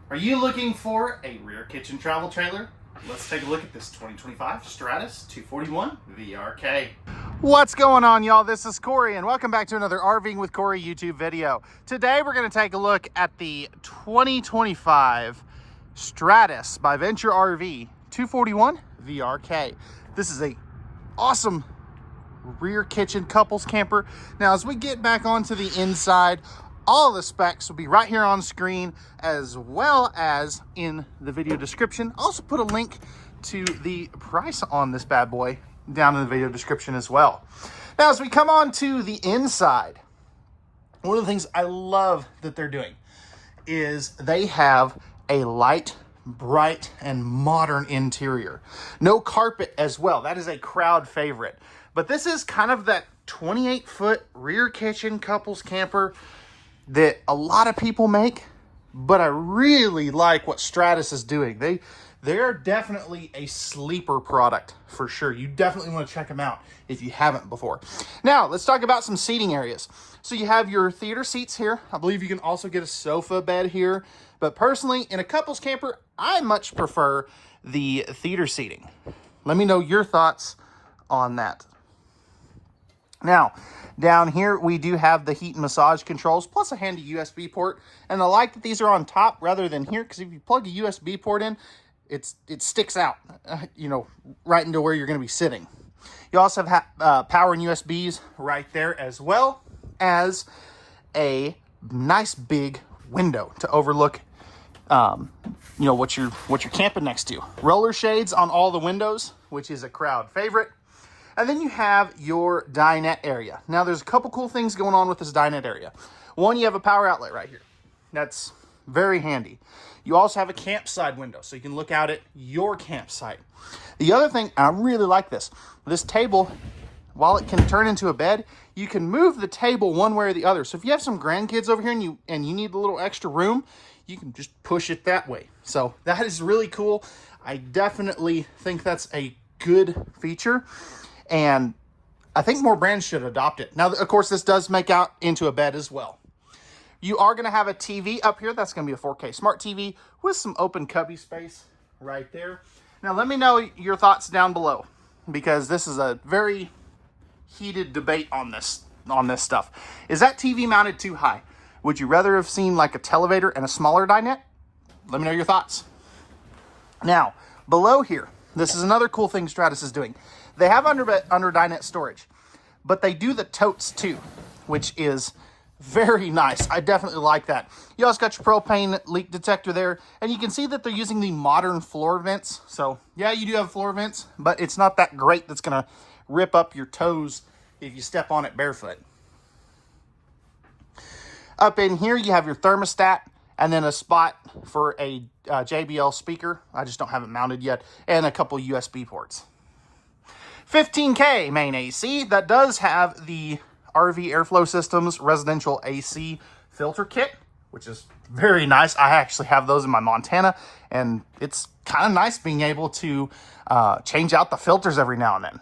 Are you looking for a rear kitchen travel trailer? Let's take a look at this 2025 Stratus 241 VRK. What's going on, y'all? This is Corey and welcome back to another RVing with Corey YouTube video. Today we're going to take a look at the 2025 Stratus by Venture RV 241 VRK. This is a awesome rear kitchen couples camper. Now as we get back onto the inside, all the specs will be right here on screen, as well as in the video description. I'll also put a link to the price on this bad boy down in the video description as well. Now, as we come on to the inside, one of the things I love that they're doing is they have a light, bright, and modern interior. No carpet as well. That is a crowd favorite. But this is kind of that 28-foot rear kitchen couples camper that a lot of people make, but I really like what Stratus is doing. They're definitely a sleeper product for sure. You definitely want to check them out if you haven't before. Now, let's talk about some seating areas. So you have your theater seats here. I believe you can also get a sofa bed here, but personally, in a couples camper, I much prefer the theater seating. Let me know your thoughts on that. Now, down here, we do have the heat and massage controls, plus a handy USB port. And I like that these are on top rather than here, because if you plug a USB port in, it sticks out, right into where you're going to be sitting. You also have power and USBs right there, as well as a nice big window to overlook, what you're camping next to. Roller shades on all the windows, which is a crowd favorite. And then you have your dinette area. Now, there's a couple cool things going on with this dinette area. One, you have a power outlet right here. That's very handy. You also have a campsite window, so you can look out at your campsite. The other thing, I really like this table, while it can turn into a bed, you can move the table one way or the other. So if you have some grandkids over here and you need a little extra room, you can just push it that way. So that is really cool. I definitely think that's a good feature, and I think more brands should adopt it. Now, of course, this does make out into a bed as well. You are going to have a TV up here. That's going to be a 4K smart TV with some open cubby space right there. Now, let me know your thoughts down below, because this is a very heated debate on this stuff. Is that TV mounted too high? Would you rather have seen like a televator and a smaller dinette? Let me know your thoughts. Now, below here, this is another cool thing Stratus is doing. They have under dinette storage, but they do the totes too, which is very nice. I definitely like that. You also got your propane leak detector there, and you can see that they're using the modern floor vents. So yeah, you do have floor vents, but it's not that great that's gonna rip up your toes if you step on it barefoot. Up in here, you have your thermostat, and then a spot for a JBL speaker. I just don't have it mounted yet, and a couple USB ports. 15K main AC. That does have the RV Airflow Systems residential AC filter kit, which is very nice. I actually have those in my Montana, and it's kind of nice being able to change out the filters every now and then.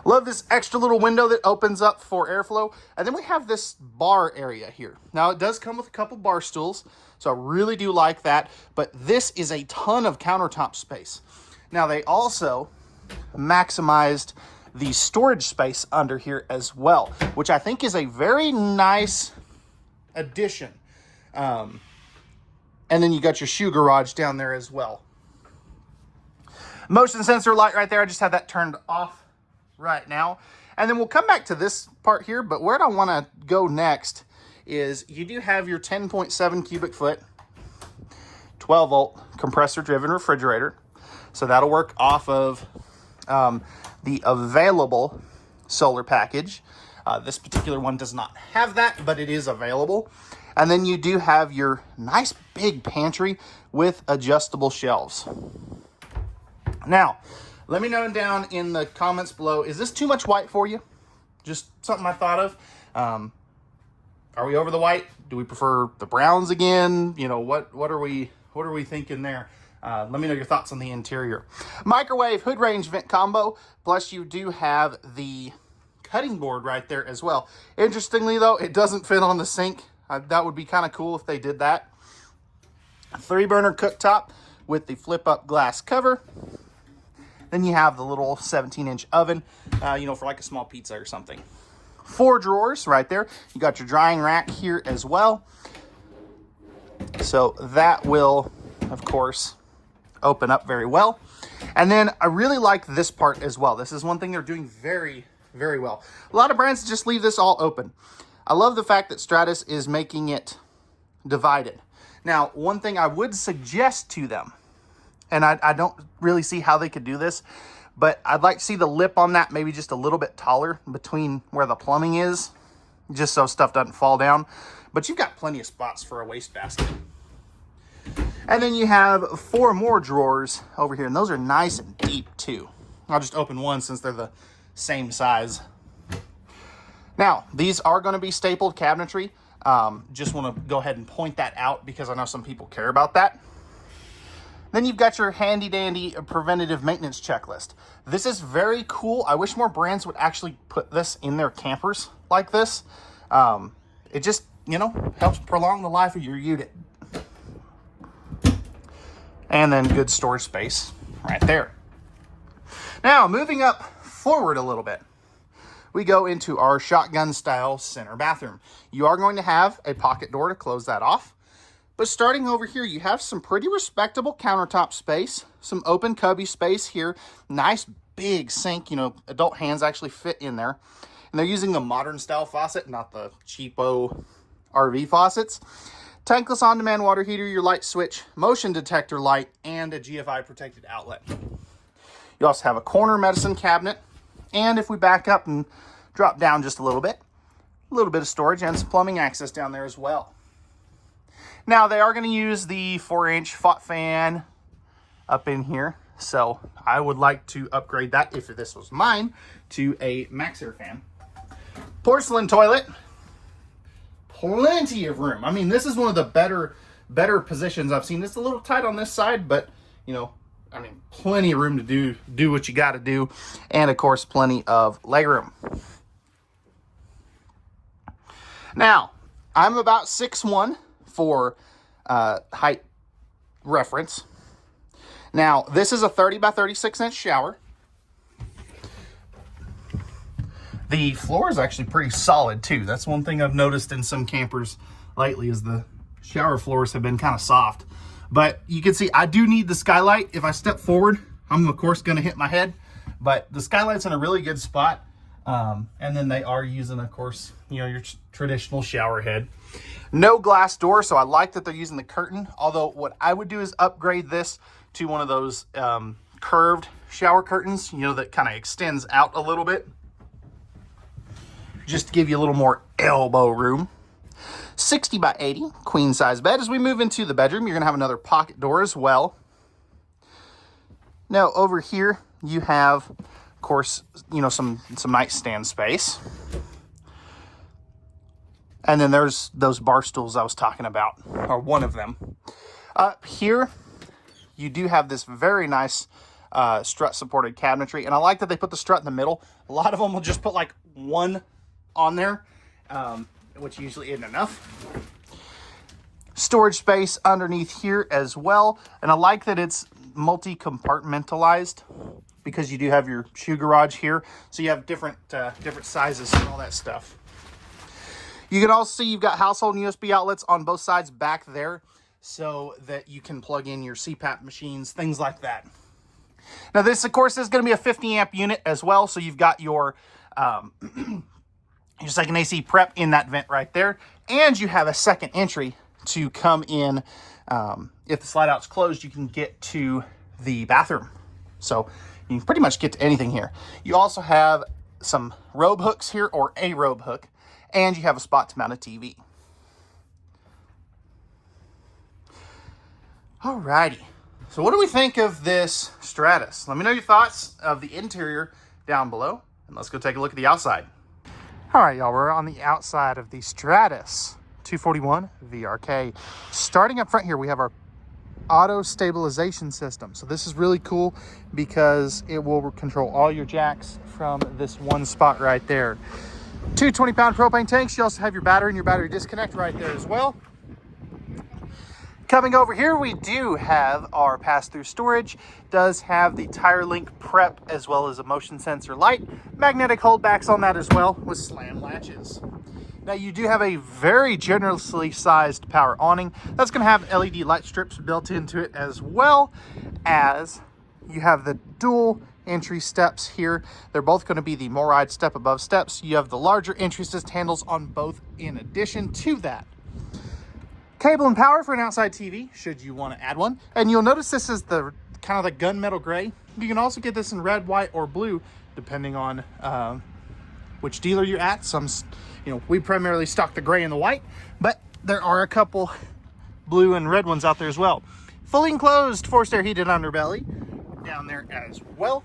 Love this extra little window that opens up for airflow. And then we have this bar area here. Now, it does come with a couple bar stools, so I really do like that. But this is a ton of countertop space. Now, they also maximized the storage space under here as well, which I think is a very nice addition. And then you got your shoe garage down there as well. Motion sensor light right there. I just have that turned off right now. And then we'll come back to this part here, but where I want to go next is you do have your 10.7 cubic foot, 12 volt compressor driven refrigerator. So that'll work off of the available solar package. This particular one does not have that, but it is available. And then you do have your nice big pantry with adjustable shelves. Now, let me know down in the comments below, is this too much white for you? Just something I thought of. Are we over the white? Do we prefer the browns again? What are we thinking there? Let me know your thoughts on the interior. Microwave hood range vent combo, plus you do have the cutting board right there as well. Interestingly though, it doesn't fit on the sink. That would be kind of cool if they did that. A 3-burner cooktop with the flip-up glass cover. Then you have the little 17-inch oven, for like a small pizza or something. 4 drawers right there. You got your drying rack here as well. So that will, of course, open up very well. And then I really like this part as well. This is one thing they're doing very, very well. A lot of brands just leave this all open. I love the fact that Stratus is making it divided. Now, one thing I would suggest to them, and I don't really see how they could do this, but I'd like to see the lip on that maybe just a little bit taller between where the plumbing is, just so stuff doesn't fall down. But you've got plenty of spots for a wastebasket. And then you have 4 more drawers over here, and those are nice and deep too. I'll just open one since they're the same size. Now, these are going to be stapled cabinetry. Just want to go ahead and point that out because I know some people care about that. Then you've got your handy dandy preventative maintenance checklist. This is very cool. I wish more brands would actually put this in their campers like this. It just, helps prolong the life of your unit. And then good storage space right there. Now, moving up forward a little bit, we go into our shotgun style center bathroom. You are going to have a pocket door to close that off. But starting over here, you have some pretty respectable countertop space, some open cubby space here, nice big sink, adult hands actually fit in there. And they're using the modern style faucet, not the cheapo RV faucets. Tankless on-demand water heater, your light switch, motion detector light, and a GFI protected outlet. You also have a corner medicine cabinet. And if we back up and drop down just a little bit of storage and some plumbing access down there as well. Now, they are going to use the 4-inch fought fan up in here. So I would like to upgrade that, if this was mine, to a Max Air fan. Porcelain toilet. Plenty of room. I mean, this is one of the better positions I've seen. It's a little tight on this side, but, plenty of room to do what you got to do. And, of course, plenty of legroom. Now, I'm about 6'1". For height reference. Now, this is a 30 by 36 inch shower. The floor is actually pretty solid too. That's one thing I've noticed in some campers lately, is the shower floors have been kind of soft. But you can see I do need the skylight. If I step forward, I'm of course going to hit my head, but the skylight's in a really good spot. And then they are using, of course, your traditional shower head. No glass door, so I like that they're using the curtain. Although what I would do is upgrade this to one of those curved shower curtains, that kind of extends out a little bit. Just to give you a little more elbow room. 60 by 80 queen size bed. As we move into the bedroom, you're going to have another pocket door as well. Now over here, you have, of course, some nightstand space. And then there's those bar stools I was talking about, or one of them. Up here, you do have this very nice strut-supported cabinetry. And I like that they put the strut in the middle. A lot of them will just put like one on there, which usually isn't enough. Storage space underneath here as well. And I like that it's multi-compartmentalized, because you do have your shoe garage here. So you have different sizes and all that stuff. You can also see you've got household and USB outlets on both sides back there, so that you can plug in your CPAP machines, things like that. Now this, of course, is going to be a 50 amp unit as well. So you've got your second AC prep in that vent right there. And you have a second entry to come in. If the slide out's closed, you can get to the bathroom. So you can pretty much get to anything here. You also have some robe hooks here, or a robe hook. And you have a spot to mount a TV. Alrighty. So what do we think of this Stratus? Let me know your thoughts of the interior down below. And let's go take a look at the outside. Alright, y'all. We're on the outside of the Stratus 241 VRK. Starting up front here, we have our auto stabilization system. So this is really cool because it will control all your jacks from this one spot right there. Two 20-pound propane tanks. You also have your battery and your battery disconnect right there as well. Coming over here, we do have our pass-through storage. Does have the tire link prep as well as a motion sensor light. Magnetic holdbacks on that as well with slam latches. Now you do have a very generously sized power awning. That's going to have LED light strips built into it, as well as you have the dual entry steps here. They're both going to be the MORryde step above steps. You have the larger entry assist handles on both in addition to that. Cable and power for an outside TV, should you want to add one. And you'll notice this is the kind of the gunmetal gray. You can also get this in red, white, or blue, depending on which dealer you're at. Some, we primarily stock the gray and the white, but there are a couple blue and red ones out there as well. Fully enclosed forced air heated underbelly down there as well.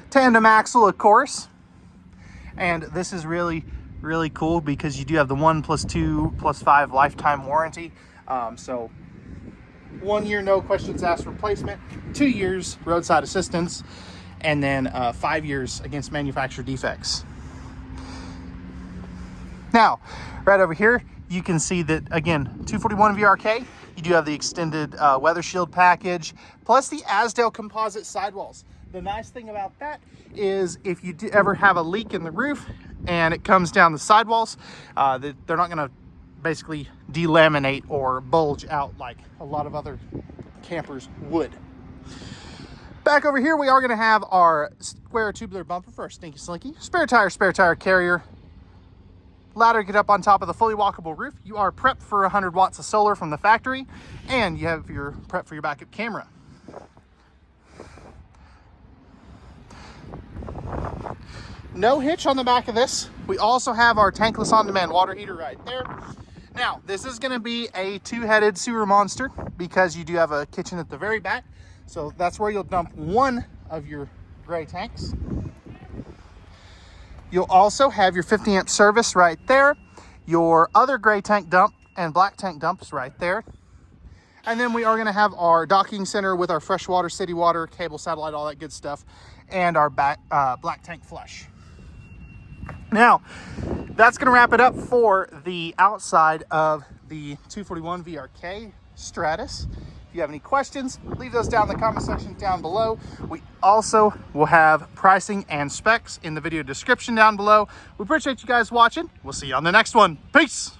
Tandem axle, of course. And this is really cool because you do have the 1+2+5 lifetime warranty. So 1 year no questions asked replacement, 2 years roadside assistance, and then 5 years against manufacturer defects. Now, right over here, you can see that, again, 241 VRK, you do have the extended weather shield package, plus the Azdel composite sidewalls. The nice thing about that is if you do ever have a leak in the roof and it comes down the sidewalls, they're not going to basically delaminate or bulge out like a lot of other campers would. Back over here, we are going to have our square tubular bumper for our Stinky Slinky, spare tire carrier, ladder to get up on top of the fully walkable roof. You are prepped for 100 watts of solar from the factory, and you have your prep for your backup camera. No hitch on the back of this. We also have our tankless on-demand water heater right there. Now, this is going to be a two-headed sewer monster because you do have a kitchen at the very back. So that's where you'll dump one of your gray tanks. You'll also have your 50 amp service right there. Your other gray tank dump and black tank dumps right there. And then we are going to have our docking center with our freshwater, city water, cable, satellite, all that good stuff, and our black tank flush. Now, that's going to wrap it up for the outside of the 241 VRK Stratus. If you have any questions, leave those down in the comment section down below. We also will have pricing and specs in the video description down below. We appreciate you guys watching. We'll see you on the next one. Peace!